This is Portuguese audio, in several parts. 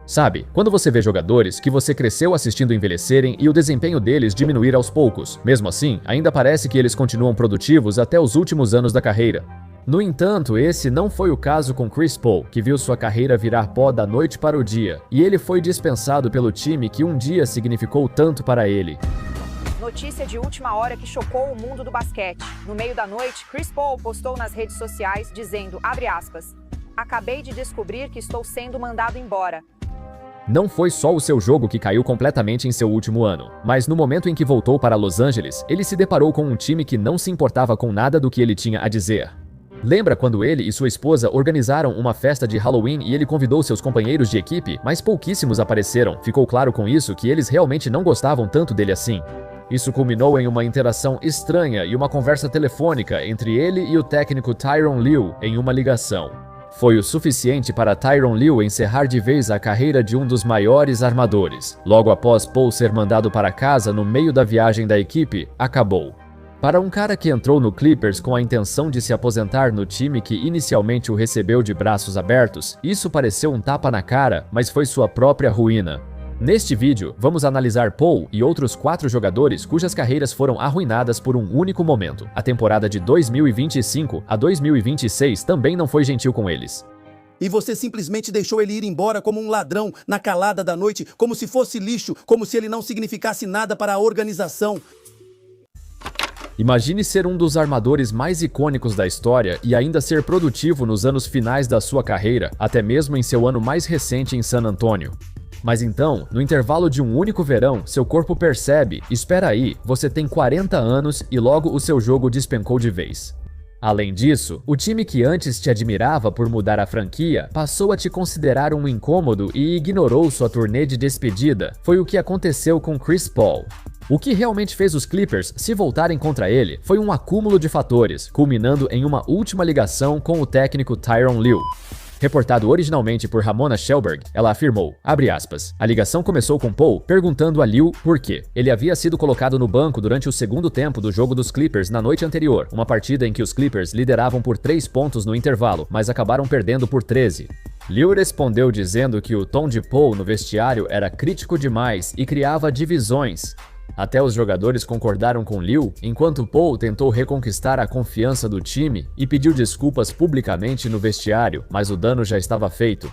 Sabe, quando você vê jogadores que você cresceu assistindo envelhecerem e o desempenho deles diminuir aos poucos, mesmo assim, ainda parece que eles continuam produtivos até os últimos anos da carreira. No entanto, esse não foi o caso com Chris Paul, que viu sua carreira virar pó da noite para o dia, e ele foi dispensado pelo time que um dia significou tanto para ele. Notícia de última hora que chocou o mundo do basquete. No meio da noite, Chris Paul postou nas redes sociais dizendo, abre aspas, acabei de descobrir que estou sendo mandado embora. Não foi só o seu jogo que caiu completamente em seu último ano, mas no momento em que voltou para Los Angeles, ele se deparou com um time que não se importava com nada do que ele tinha a dizer. Lembra quando ele e sua esposa organizaram uma festa de Halloween e ele convidou seus companheiros de equipe, mas pouquíssimos apareceram? Ficou claro com isso que eles realmente não gostavam tanto dele assim. Isso culminou em uma interação estranha e uma conversa telefônica entre ele e o técnico Tyronn Lue em uma ligação. Foi o suficiente para Tyronn Lue encerrar de vez a carreira de um dos maiores armadores. Logo após Paul ser mandado para casa no meio da viagem da equipe, acabou. Para um cara que entrou no Clippers com a intenção de se aposentar no time que inicialmente o recebeu de braços abertos, isso pareceu um tapa na cara, mas foi sua própria ruína. Neste vídeo, vamos analisar Paul e outros 4 jogadores cujas carreiras foram arruinadas por um único momento. A temporada de 2025 a 2026 também não foi gentil com eles. E você simplesmente deixou ele ir embora como um ladrão na calada da noite, como se fosse lixo, como se ele não significasse nada para a organização. Imagine ser um dos armadores mais icônicos da história e ainda ser produtivo nos anos finais da sua carreira, até mesmo em seu ano mais recente em San Antonio. Mas então, no intervalo de um único verão, seu corpo percebe, espera aí, você tem 40 anos e logo o seu jogo despencou de vez. Além disso, o time que antes te admirava por mudar a franquia passou a te considerar um incômodo e ignorou sua turnê de despedida. Foi o que aconteceu com Chris Paul. O que realmente fez os Clippers se voltarem contra ele foi um acúmulo de fatores, culminando em uma última ligação com o técnico Tyronn Lue. Reportado originalmente por Ramona Shelberg, ela afirmou, abre aspas, a ligação começou com Paul perguntando a Lue por quê. Ele havia sido colocado no banco durante o segundo tempo do jogo dos Clippers na noite anterior, uma partida em que os Clippers lideravam por 3 pontos no intervalo, mas acabaram perdendo por 13. Lue respondeu dizendo que o tom de Paul no vestiário era crítico demais e criava divisões. Até os jogadores concordaram com Lue, enquanto Paul tentou reconquistar a confiança do time e pediu desculpas publicamente no vestiário, mas o dano já estava feito.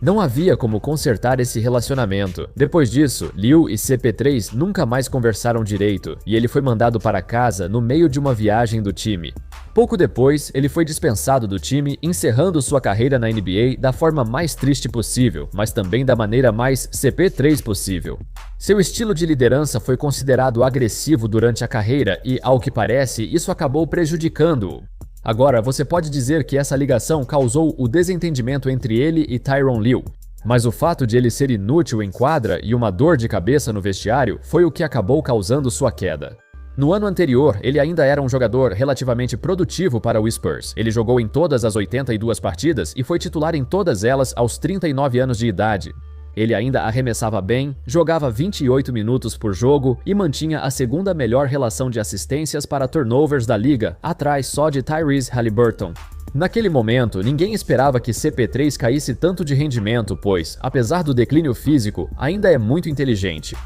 Não havia como consertar esse relacionamento. Depois disso, Lue e CP3 nunca mais conversaram direito, e ele foi mandado para casa no meio de uma viagem do time. Pouco depois, ele foi dispensado do time, encerrando sua carreira na NBA da forma mais triste possível, mas também da maneira mais CP3 possível. Seu estilo de liderança foi considerado agressivo durante a carreira e, ao que parece, isso acabou prejudicando-o. Agora, você pode dizer que essa ligação causou o desentendimento entre ele e Tyronn Lue, mas o fato de ele ser inútil em quadra e uma dor de cabeça no vestiário foi o que acabou causando sua queda. No ano anterior, ele ainda era um jogador relativamente produtivo para o Spurs. Ele jogou em todas as 82 partidas e foi titular em todas elas aos 39 anos de idade. Ele ainda arremessava bem, jogava 28 minutos por jogo e mantinha a segunda melhor relação de assistências para turnovers da liga, atrás só de Tyrese Haliburton. Naquele momento, ninguém esperava que CP3 caísse tanto de rendimento, pois, apesar do declínio físico, ainda é muito inteligente.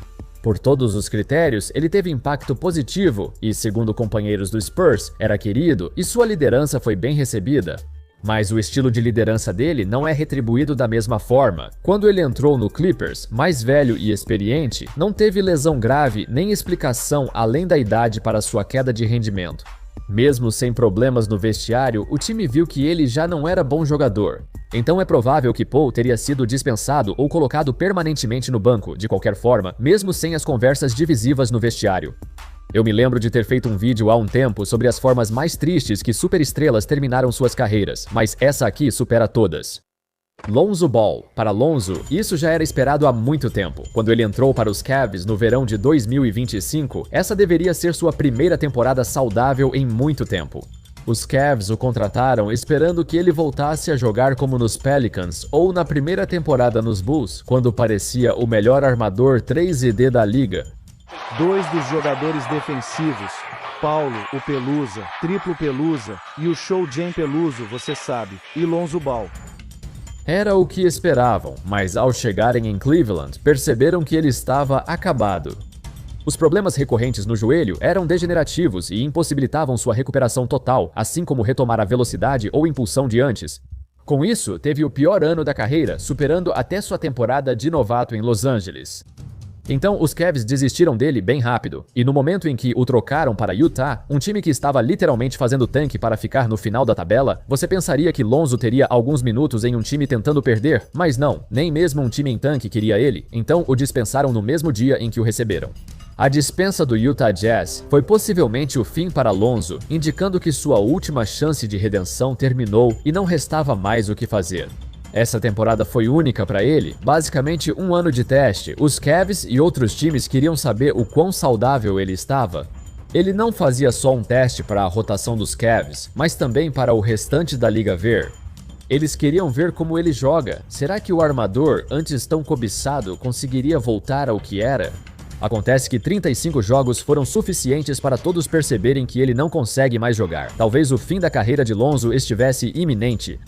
Por todos os critérios, ele teve impacto positivo e, segundo companheiros do Spurs, era querido e sua liderança foi bem recebida. Mas o estilo de liderança dele não é retribuído da mesma forma. Quando ele entrou no Clippers, mais velho e experiente, não teve lesão grave nem explicação além da idade para sua queda de rendimento. Mesmo sem problemas no vestiário, o time viu que ele já não era bom jogador. Então é provável que Paul teria sido dispensado ou colocado permanentemente no banco, de qualquer forma, mesmo sem as conversas divisivas no vestiário. Eu me lembro de ter feito um vídeo há um tempo sobre as formas mais tristes que superestrelas terminaram suas carreiras, mas essa aqui supera todas. Lonzo Ball. Para Lonzo, isso já era esperado há muito tempo. Quando ele entrou para os Cavs no verão de 2025, essa deveria ser sua primeira temporada saudável em muito tempo. Os Cavs o contrataram esperando que ele voltasse a jogar como nos Pelicans ou na primeira temporada nos Bulls, quando parecia o melhor armador 3D da liga. 2 dos jogadores defensivos, Paulo, o Pelusa, Triplo Pelusa e o Show Jam Peluso, você sabe, e Lonzo Ball. Era o que esperavam, mas ao chegarem em Cleveland, perceberam que ele estava acabado. Os problemas recorrentes no joelho eram degenerativos e impossibilitavam sua recuperação total, assim como retomar a velocidade ou impulsão de antes. Com isso, teve o pior ano da carreira, superando até sua temporada de novato em Los Angeles. Então, os Cavs desistiram dele bem rápido, e no momento em que o trocaram para Utah, um time que estava literalmente fazendo tanque para ficar no final da tabela, você pensaria que Lonzo teria alguns minutos em um time tentando perder, mas não, nem mesmo um time em tanque queria ele, então o dispensaram no mesmo dia em que o receberam. A dispensa do Utah Jazz foi possivelmente o fim para Lonzo, indicando que sua última chance de redenção terminou e não restava mais o que fazer. Essa temporada foi única para ele, basicamente um ano de teste. Os Cavs e outros times queriam saber o quão saudável ele estava. Ele não fazia só um teste para a rotação dos Cavs, mas também para o restante da liga ver. Eles queriam ver como ele joga. Será que o armador, antes tão cobiçado, conseguiria voltar ao que era? Acontece que 35 jogos foram suficientes para todos perceberem que ele não consegue mais jogar. Talvez o fim da carreira de Lonzo estivesse iminente.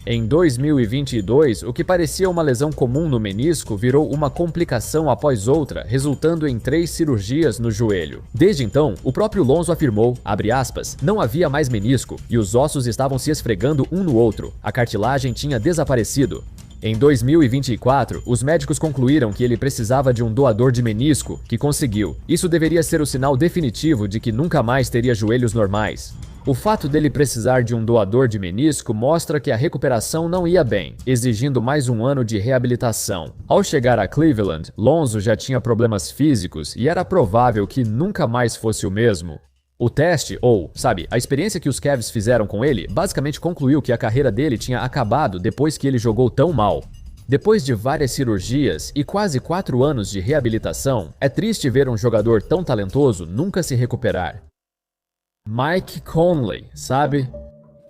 Em 2022, o que parecia uma lesão comum no menisco virou uma complicação após outra, resultando em 3 cirurgias no joelho. Desde então, o próprio Lonzo afirmou, abre aspas, não havia mais menisco e os ossos estavam se esfregando um no outro. A cartilagem tinha desaparecido. Em 2024, os médicos concluíram que ele precisava de um doador de menisco, que conseguiu. Isso deveria ser o sinal definitivo de que nunca mais teria joelhos normais. O fato dele precisar de um doador de menisco mostra que a recuperação não ia bem, exigindo mais um ano de reabilitação. Ao chegar a Cleveland, Lonzo já tinha problemas físicos e era provável que nunca mais fosse o mesmo. O teste, a experiência que os Cavs fizeram com ele, basicamente concluiu que a carreira dele tinha acabado depois que ele jogou tão mal. Depois de várias cirurgias e quase 4 anos de reabilitação, é triste ver um jogador tão talentoso nunca se recuperar. Mike Conley, sabe?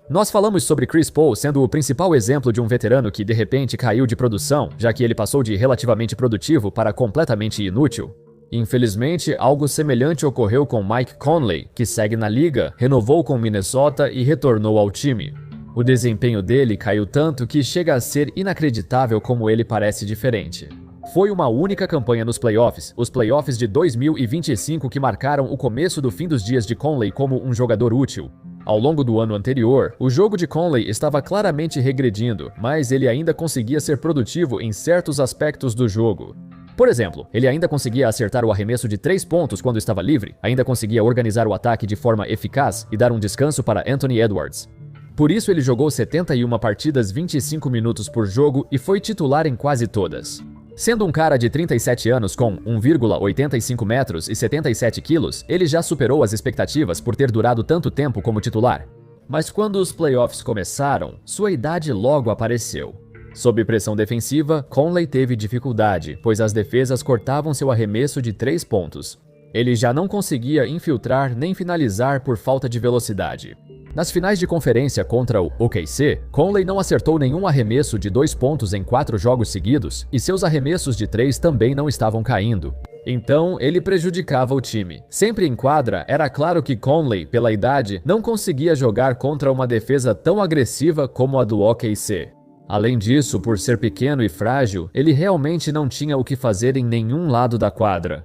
Nós falamos sobre Chris Paul sendo o principal exemplo de um veterano que de repente caiu de produção, já que ele passou de relativamente produtivo para completamente inútil. Infelizmente, algo semelhante ocorreu com Mike Conley, que segue na liga, renovou com Minnesota e retornou ao time. O desempenho dele caiu tanto que chega a ser inacreditável como ele parece diferente. Foi uma única campanha nos playoffs, os playoffs de 2025, que marcaram o começo do fim dos dias de Conley como um jogador útil. Ao longo do ano anterior, o jogo de Conley estava claramente regredindo, mas ele ainda conseguia ser produtivo em certos aspectos do jogo. Por exemplo, ele ainda conseguia acertar o arremesso de 3 pontos quando estava livre, ainda conseguia organizar o ataque de forma eficaz e dar um descanso para Anthony Edwards. Por isso ele jogou 71 partidas 25 minutos por jogo e foi titular em quase todas. Sendo um cara de 37 anos com 1,85 metros e 77 quilos, ele já superou as expectativas por ter durado tanto tempo como titular. Mas quando os playoffs começaram, sua idade logo apareceu. Sob pressão defensiva, Conley teve dificuldade, pois as defesas cortavam seu arremesso de 3 pontos. Ele já não conseguia infiltrar nem finalizar por falta de velocidade. Nas finais de conferência contra o OKC, Conley não acertou nenhum arremesso de 2 pontos em 4 jogos seguidos e seus arremessos de 3 também não estavam caindo. Então, ele prejudicava o time. Sempre em quadra, era claro que Conley, pela idade, não conseguia jogar contra uma defesa tão agressiva como a do OKC. Além disso, por ser pequeno e frágil, ele realmente não tinha o que fazer em nenhum lado da quadra.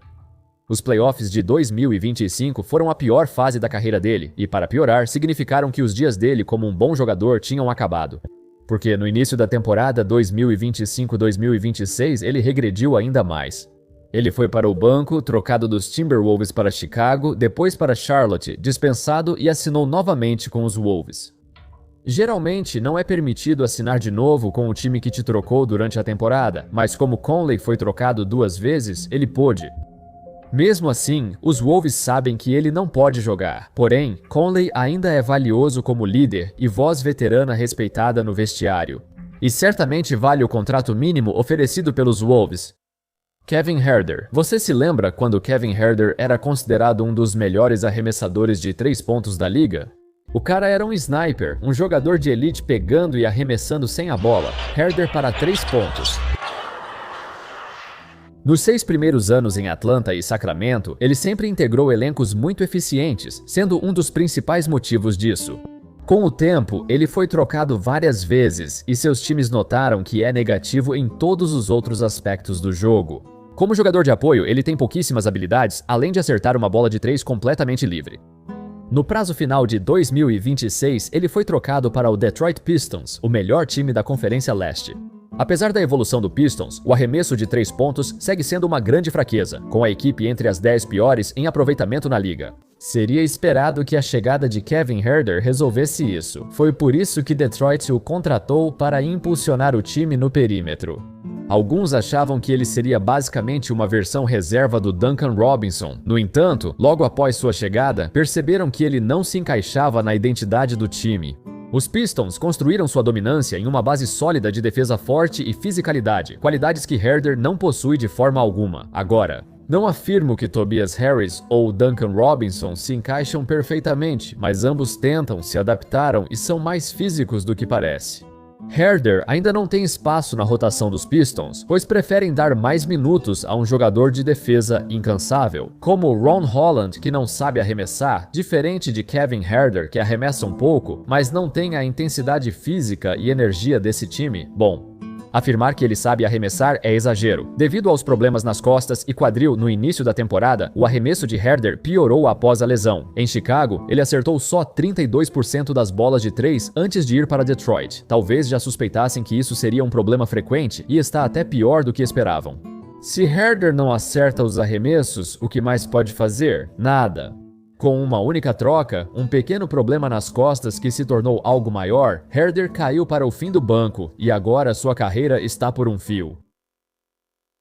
Os playoffs de 2025 foram a pior fase da carreira dele e, para piorar, significaram que os dias dele como um bom jogador tinham acabado. Porque no início da temporada 2025-2026 ele regrediu ainda mais. Ele foi para o banco, trocado dos Timberwolves para Chicago, depois para Charlotte, dispensado e assinou novamente com os Wolves. Geralmente, não é permitido assinar de novo com o time que te trocou durante a temporada, mas como Conley foi trocado 2 vezes, ele pôde. Mesmo assim, os Wolves sabem que ele não pode jogar. Porém, Conley ainda é valioso como líder e voz veterana respeitada no vestiário. E certamente vale o contrato mínimo oferecido pelos Wolves. Kevin Huerter. Você se lembra quando Kevin Huerter era considerado um dos melhores arremessadores de 3 pontos da liga? O cara era um sniper, um jogador de elite pegando e arremessando sem a bola. Huerter para 3 pontos. Nos 6 primeiros anos em Atlanta e Sacramento, ele sempre integrou elencos muito eficientes, sendo um dos principais motivos disso. Com o tempo, ele foi trocado várias vezes e seus times notaram que é negativo em todos os outros aspectos do jogo. Como jogador de apoio, ele tem pouquíssimas habilidades, além de acertar uma bola de 3 completamente livre. No prazo final de 2026, ele foi trocado para o Detroit Pistons, o melhor time da Conferência Leste. Apesar da evolução do Pistons, o arremesso de 3 pontos segue sendo uma grande fraqueza, com a equipe entre as 10 piores em aproveitamento na liga. Seria esperado que a chegada de Kevin Huerter resolvesse isso. Foi por isso que Detroit o contratou para impulsionar o time no perímetro. Alguns achavam que ele seria basicamente uma versão reserva do Duncan Robinson. No entanto, logo após sua chegada, perceberam que ele não se encaixava na identidade do time. Os Pistons construíram sua dominância em uma base sólida de defesa forte e fisicalidade, qualidades que Huerter não possui de forma alguma. Agora, não afirmo que Tobias Harris ou Duncan Robinson se encaixam perfeitamente, mas ambos tentam, se adaptaram e são mais físicos do que parece. Huerter ainda não tem espaço na rotação dos Pistons, pois preferem dar mais minutos a um jogador de defesa incansável, como Ron Holland, que não sabe arremessar, diferente de Kevin Huerter, que arremessa um pouco, mas não tem a intensidade física e energia desse time. Bom, afirmar que ele sabe arremessar é exagero. Devido aos problemas nas costas e quadril no início da temporada, o arremesso de Huerter piorou após a lesão. Em Chicago, ele acertou só 32% das bolas de 3 antes de ir para Detroit. Talvez já suspeitassem que isso seria um problema frequente e está até pior do que esperavam. Se Huerter não acerta os arremessos, o que mais pode fazer? Nada. Com uma única troca, um pequeno problema nas costas que se tornou algo maior, Huerter caiu para o fim do banco e agora sua carreira está por um fio.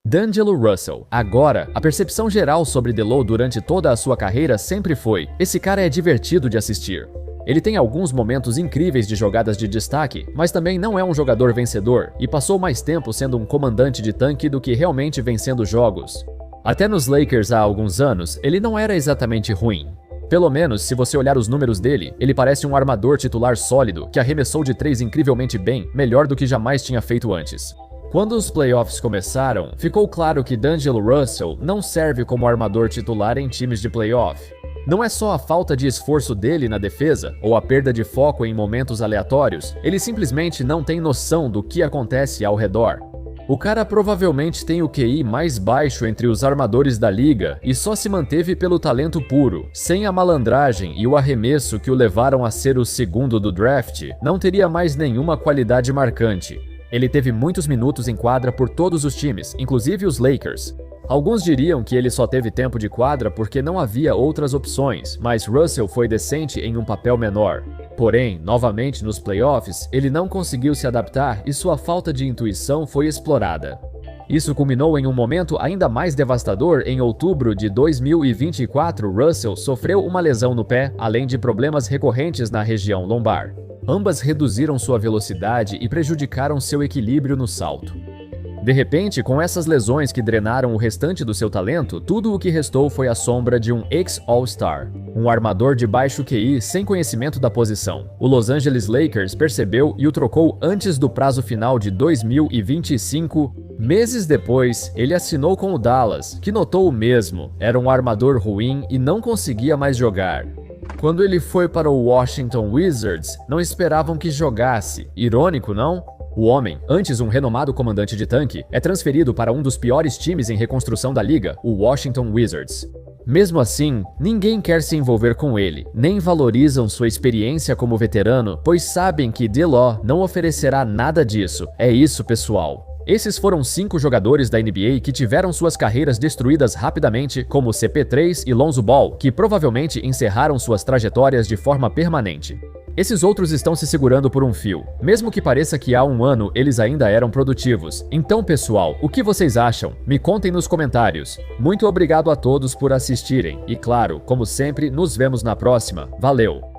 D'Angelo Russell. Agora, a percepção geral sobre D'Lo durante toda a sua carreira sempre foi: esse cara é divertido de assistir. Ele tem alguns momentos incríveis de jogadas de destaque, mas também não é um jogador vencedor e passou mais tempo sendo um comandante de tanque do que realmente vencendo jogos. Até nos Lakers há alguns anos, ele não era exatamente ruim. Pelo menos, se você olhar os números dele, ele parece um armador titular sólido, que arremessou de 3 incrivelmente bem, melhor do que jamais tinha feito antes. Quando os playoffs começaram, ficou claro que D'Angelo Russell não serve como armador titular em times de playoff. Não é só a falta de esforço dele na defesa, ou a perda de foco em momentos aleatórios, ele simplesmente não tem noção do que acontece ao redor. O cara provavelmente tem o QI mais baixo entre os armadores da liga e só se manteve pelo talento puro. Sem a malandragem e o arremesso que o levaram a ser o segundo do draft, não teria mais nenhuma qualidade marcante. Ele teve muitos minutos em quadra por todos os times, inclusive os Lakers. Alguns diriam que ele só teve tempo de quadra porque não havia outras opções, mas Russell foi decente em um papel menor. Porém, novamente nos playoffs, ele não conseguiu se adaptar e sua falta de intuição foi explorada. Isso culminou em um momento ainda mais devastador. Em outubro de 2024, Russell sofreu uma lesão no pé, além de problemas recorrentes na região lombar. Ambas reduziram sua velocidade e prejudicaram seu equilíbrio no salto. De repente, com essas lesões que drenaram o restante do seu talento, tudo o que restou foi a sombra de um ex-All-Star, um armador de baixo QI sem conhecimento da posição. O Los Angeles Lakers percebeu e o trocou antes do prazo final de 2025. Meses depois, ele assinou com o Dallas, que notou o mesmo. Era um armador ruim e não conseguia mais jogar. Quando ele foi para o Washington Wizards, não esperavam que jogasse. Irônico, não? O homem, antes um renomado comandante de tanque, é transferido para um dos piores times em reconstrução da liga, o Washington Wizards. Mesmo assim, ninguém quer se envolver com ele, nem valorizam sua experiência como veterano, pois sabem que D'Lo não oferecerá nada disso. É isso, pessoal. Esses foram 5 jogadores da NBA que tiveram suas carreiras destruídas rapidamente, como CP3 e Lonzo Ball, que provavelmente encerraram suas trajetórias de forma permanente. Esses outros estão se segurando por um fio. Mesmo que pareça que há um ano eles ainda eram produtivos. Então, pessoal, o que vocês acham? Me contem nos comentários. Muito obrigado a todos por assistirem. E claro, como sempre, nos vemos na próxima. Valeu!